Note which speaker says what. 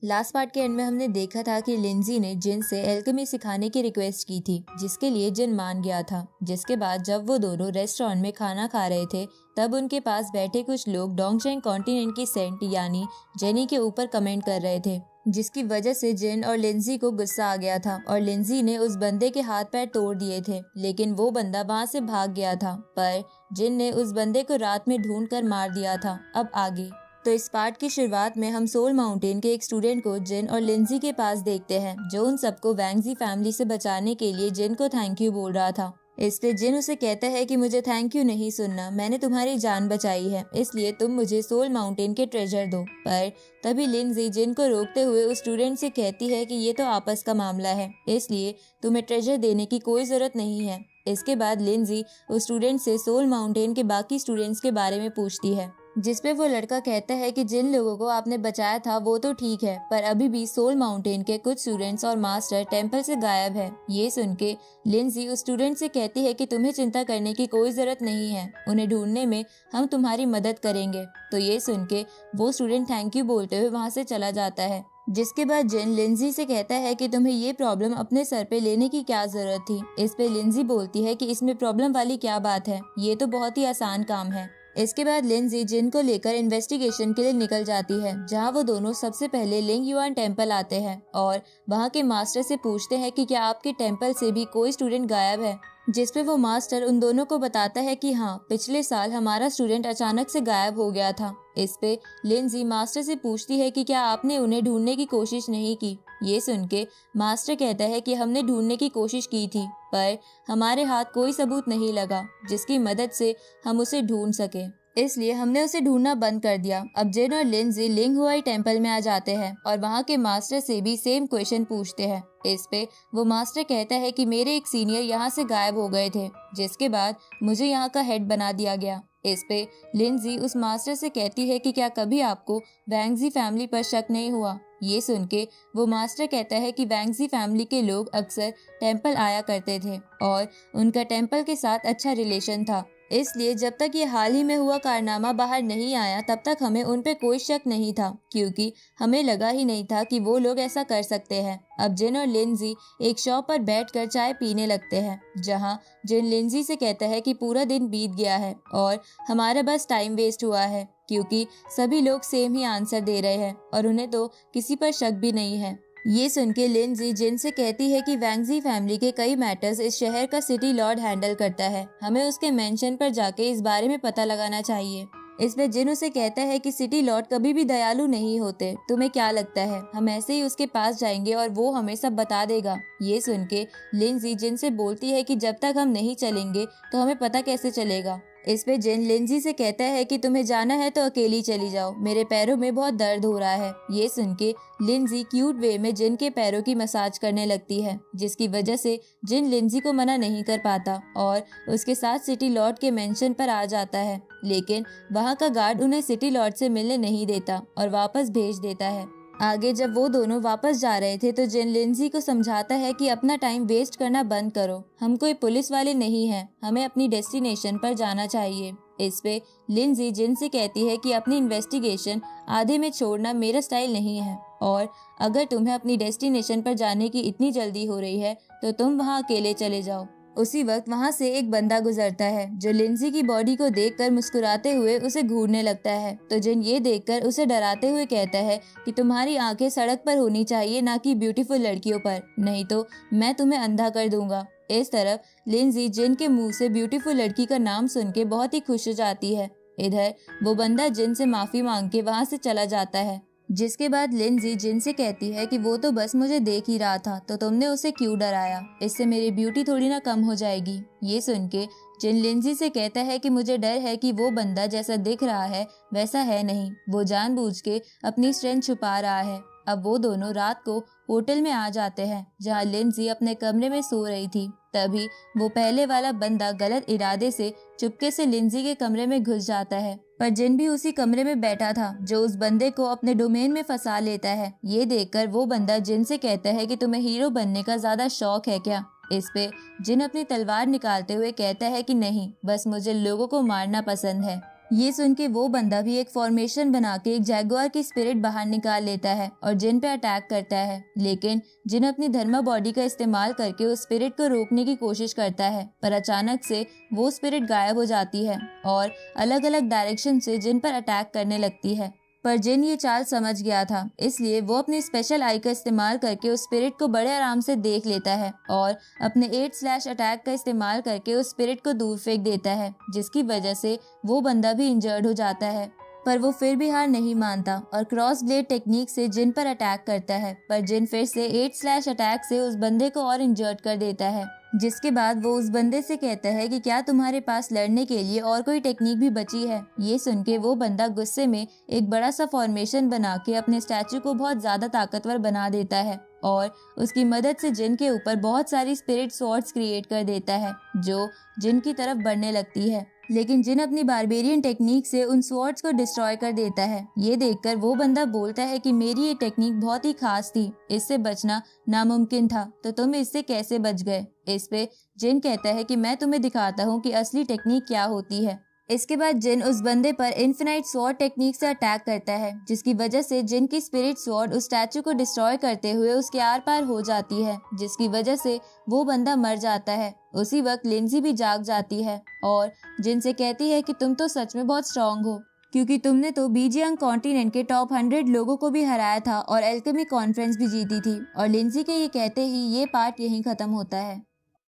Speaker 1: Last part के and में हमने देखा था कि लिंजी ने जिन से एल्केमी सिखाने की रिक्वेस्ट की थी, जिसके लिए जिन मान गया था। जिसके बाद जब वो दोनों रेस्टोरेंट में खाना खा रहे थे, तब उनके पास बैठे कुछ लोग डोंगचेंग कॉन्टिनेंट की सेंट यानी जेनी के ऊपर कमेंट कर रहे थे, जिसकी वजह से जिन और लिंजी को गुस्सा आ गया था और लिंजी ने उस बंदे के हाथ पैर तोड़ दिए थे। लेकिन वो बंदा वहाँ से भाग गया था, पर जिन ने उस बंदे को रात में ढूंढ कर मार दिया था। अब आगे तो इस पार्ट की शुरुआत में हम सोल माउंटेन के एक स्टूडेंट को जिन और लिंजी के पास देखते हैं, जो उन सबको वैंगजी फैमिली से बचाने के लिए जिन को थैंक यू बोल रहा था। इस पे जिन उसे कहता है कि मुझे थैंक यू नहीं सुनना, मैंने तुम्हारी जान बचाई है, इसलिए तुम मुझे सोल माउंटेन के ट्रेजर दो। पर तभी लिंजी जिन को रोकते हुए उस स्टूडेंट से कहती है कि ये तो आपस का मामला है, इसलिए तुम्हें ट्रेजर देने की कोई जरूरत नहीं है। इसके बाद लिंजी उस स्टूडेंट से सोल माउंटेन के बाकी स्टूडेंट्स के बारे में पूछती है, जिसपे वो लड़का कहता है कि जिन लोगों को आपने बचाया था वो तो ठीक है, पर अभी भी सोल माउंटेन के कुछ स्टूडेंट्स और मास्टर टेंपल से गायब है। ये सुन के लिंजी उस स्टूडेंट से कहती है कि तुम्हें चिंता करने की कोई जरूरत नहीं है, उन्हें ढूंढने में हम तुम्हारी मदद करेंगे। तो ये सुन के वो स्टूडेंट थैंक यू बोलते हुए वहाँ से चला जाता है। जिसके बाद जिन लिंजी से कहता है कि तुम्हें ये प्रॉब्लम अपने सर पे लेने की क्या जरूरत थी। इस पे लिंजी बोलती है कि इसमें प्रॉब्लम वाली क्या बात है, ये तो बहुत ही आसान काम है। इसके बाद लिंजी जिन को लेकर इन्वेस्टिगेशन के लिए निकल जाती है, जहां वो दोनों सबसे पहले लिंग युआन टेम्पल आते हैं और वहां के मास्टर से पूछते हैं कि क्या आपके टेम्पल से भी कोई स्टूडेंट गायब है। जिसपे वो मास्टर उन दोनों को बताता है कि हाँ, पिछले साल हमारा स्टूडेंट अचानक से गायब हो गया था। इस पे लिंजी मास्टर से पूछती है कि क्या आपने उन्हें ढूंढने की कोशिश नहीं की। ये सुन के मास्टर कहता है कि हमने ढूंढने की कोशिश की थी, पर हमारे हाथ कोई सबूत नहीं लगा जिसकी मदद से हम उसे ढूंढ सके, इसलिए हमने उसे ढूंढना बंद कर दिया। अब जिन और लिंजी लिंग हुआई टेम्पल में आ जाते हैं और वहाँ के मास्टर से भी सेम क्वेश्चन पूछते हैं। इस पे वो मास्टर कहता है कि मेरे एक सीनियर यहाँ से गायब हो गए थे, जिसके बाद मुझे यहाँ का हेड बना दिया गया। इस पे लिंजी उस मास्टर से कहती है कि क्या कभी आपको वैंगजी फैमिली पर शक नहीं हुआ। ये सुन के वो मास्टर कहता है कि वैंगजी फैमिली के लोग अक्सर टेम्पल आया करते थे और उनका टेम्पल के साथ अच्छा रिलेशन था, इसलिए जब तक ये हाल ही में हुआ कारनामा बाहर नहीं आया तब तक हमें उन पे कोई शक नहीं था, क्योंकि हमें लगा ही नहीं था कि वो लोग ऐसा कर सकते हैं। अब जिन और लिंजी एक शॉप पर बैठकर चाय पीने लगते हैं, जहां जिन लिंजी से कहता है कि पूरा दिन बीत गया है और हमारा बस टाइम वेस्ट हुआ है, क्योंकि सभी लोग सेम ही आंसर दे रहे हैं और उन्हें तो किसी पर शक भी नहीं है। ये सुन के लिंजी जिन से कहती है कि वैंगजी फैमिली के कई मैटर्स इस शहर का सिटी लॉर्ड हैंडल करता है, हमें उसके मेंशन पर जाके इस बारे में पता लगाना चाहिए। इसमें जिन उसे कहता है कि सिटी लॉर्ड कभी भी दयालु नहीं होते, तुम्हें क्या लगता है हम ऐसे ही उसके पास जाएंगे और वो हमें सब बता देगा। ये सुन के लिंजी जिन से बोलती है कि जब तक हम नहीं चलेंगे तो हमें पता कैसे चलेगा। इस पे जिन लिंजी से कहता है कि तुम्हें जाना है तो अकेली चली जाओ, मेरे पैरों में बहुत दर्द हो रहा है। ये सुन के लिंजी क्यूट वे में जिन के पैरों की मसाज करने लगती है, जिसकी वजह से जिन लिंजी को मना नहीं कर पाता और उसके साथ सिटी लॉर्ड के मेंशन पर आ जाता है। लेकिन वहाँ का गार्ड उन्हें सिटी लॉर्ड से मिलने नहीं देता और वापस भेज देता है। आगे जब वो दोनों वापस जा रहे थे तो जिन लिंजी को समझाता है कि अपना टाइम वेस्ट करना बंद करो, हम कोई पुलिस वाले नहीं हैं, हमें अपनी डेस्टिनेशन पर जाना चाहिए। इस पे लिंजी जिन से कहती है कि अपनी इन्वेस्टिगेशन आधे में छोड़ना मेरा स्टाइल नहीं है और अगर तुम्हें अपनी डेस्टिनेशन पर जाने की इतनी जल्दी हो रही है तो तुम वहाँ अकेले चले जाओ। उसी वक्त वहाँ से एक बंदा गुजरता है जो लिंजी की बॉडी को देखकर मुस्कुराते हुए उसे घूरने लगता है। तो जिन ये देखकर उसे डराते हुए कहता है कि तुम्हारी आंखें सड़क पर होनी चाहिए, ना कि ब्यूटीफुल लड़कियों पर, नहीं तो मैं तुम्हें अंधा कर दूंगा। इस तरफ लिंजी जिन के मुंह से ब्यूटीफुल लड़की का नाम सुन के बहुत ही खुश हो जाती है। इधर वो बंदा जिन से माफी मांग के वहाँ से चला जाता है। जिसके बाद लिंजी जिन से कहती है कि वो तो बस मुझे देख ही रहा था, तो तुमने उसे क्यों डराया, इससे मेरी ब्यूटी थोड़ी ना कम हो जाएगी। ये सुन के जिन लिंजी से कहता है कि मुझे डर है कि वो बंदा जैसा दिख रहा है वैसा है नहीं, वो जानबूझ के अपनी स्ट्रेंथ छुपा रहा है। अब वो दोनों रात को होटल में आ जाते हैं जहाँ लिंजी अपने कमरे में सो रही थी। तभी वो पहले वाला बंदा गलत इरादे से चुपके से लिंजी के कमरे में घुस जाता है, पर जिन भी उसी कमरे में बैठा था जो उस बंदे को अपने डोमेन में फंसा लेता है। ये देखकर वो बंदा जिन से कहता है कि तुम्हें हीरो बनने का ज्यादा शौक है क्या। इस पे जिन अपनी तलवार निकालते हुए कहता है कि नहीं, बस मुझे लोगों को मारना पसंद है। ये सुन के वो बंदा भी एक फॉर्मेशन बना के एक जैगुआर की स्पिरिट बाहर निकाल लेता है और जिन पे अटैक करता है, लेकिन जिन अपनी धर्मा बॉडी का इस्तेमाल करके उस स्पिरिट को रोकने की कोशिश करता है, पर अचानक से वो स्पिरिट गायब हो जाती है और अलग अलग डायरेक्शन से जिन पर अटैक करने लगती है। पर जिन ये चाल समझ गया था, इसलिए वो अपनी स्पेशल आई का इस्तेमाल करके उस स्पिरिट को बड़े आराम से देख लेता है और अपने 8 अटैक का इस्तेमाल करके उस स्पिरिट को दूर फेंक देता है, जिसकी वजह से वो बंदा भी इंजर्ड हो जाता है। पर वो फिर भी हार नहीं मानता और क्रॉस ब्लेड टेक्निक से जिन पर अटैक करता है, पर जिन फिर से 8 अटैक से उस बंदे को और इंजर्ड कर देता है, जिसके बाद वो उस बंदे से कहता है कि क्या तुम्हारे पास लड़ने के लिए और कोई टेक्निक भी बची है। ये सुन के वो बंदा गुस्से में एक बड़ा सा फॉर्मेशन बना के अपने स्टैचू को बहुत ज्यादा ताकतवर बना देता है और उसकी मदद से जिन के ऊपर बहुत सारी स्पिरिट स्वॉर्ड्स क्रिएट कर देता है, जो जिन की तरफ बढ़ने लगती है। लेकिन जिन अपनी बारबेरियन टेक्निक से उन स्वॉर्ड्स को डिस्ट्रॉय कर देता है। ये देखकर वो बंदा बोलता है कि मेरी ये टेक्निक बहुत ही खास थी, इससे बचना नामुमकिन था, तो तुम इससे कैसे बच गए। इस पे जिन कहता है कि मैं तुम्हें दिखाता हूँ कि असली टेक्निक क्या होती है। इसके बाद जिन उस बंदे पर इन्फिनाइट स्वॉर्ड टेक्निक से अटैक करता है, जिसकी वजह से जिन की स्पिरिट स्वॉर्ड उस स्टैचू को डिस्ट्रॉय करते हुए उसके आर पार हो जाती है, जिसकी वजह से वो बंदा मर जाता है। उसी वक्त लिंजी भी जाग जाती है और जिन से कहती है कि तुम तो सच में बहुत स्ट्रांग हो, क्योंकि तुमने तो बीजियंग कॉन्टिनेंट के टॉप 100 लोगों को भी हराया था और एल्केमी कॉन्फ्रेंस भी जीती थी। और लिंजी के ये कहते ही ये पार्ट यहीं खत्म होता है।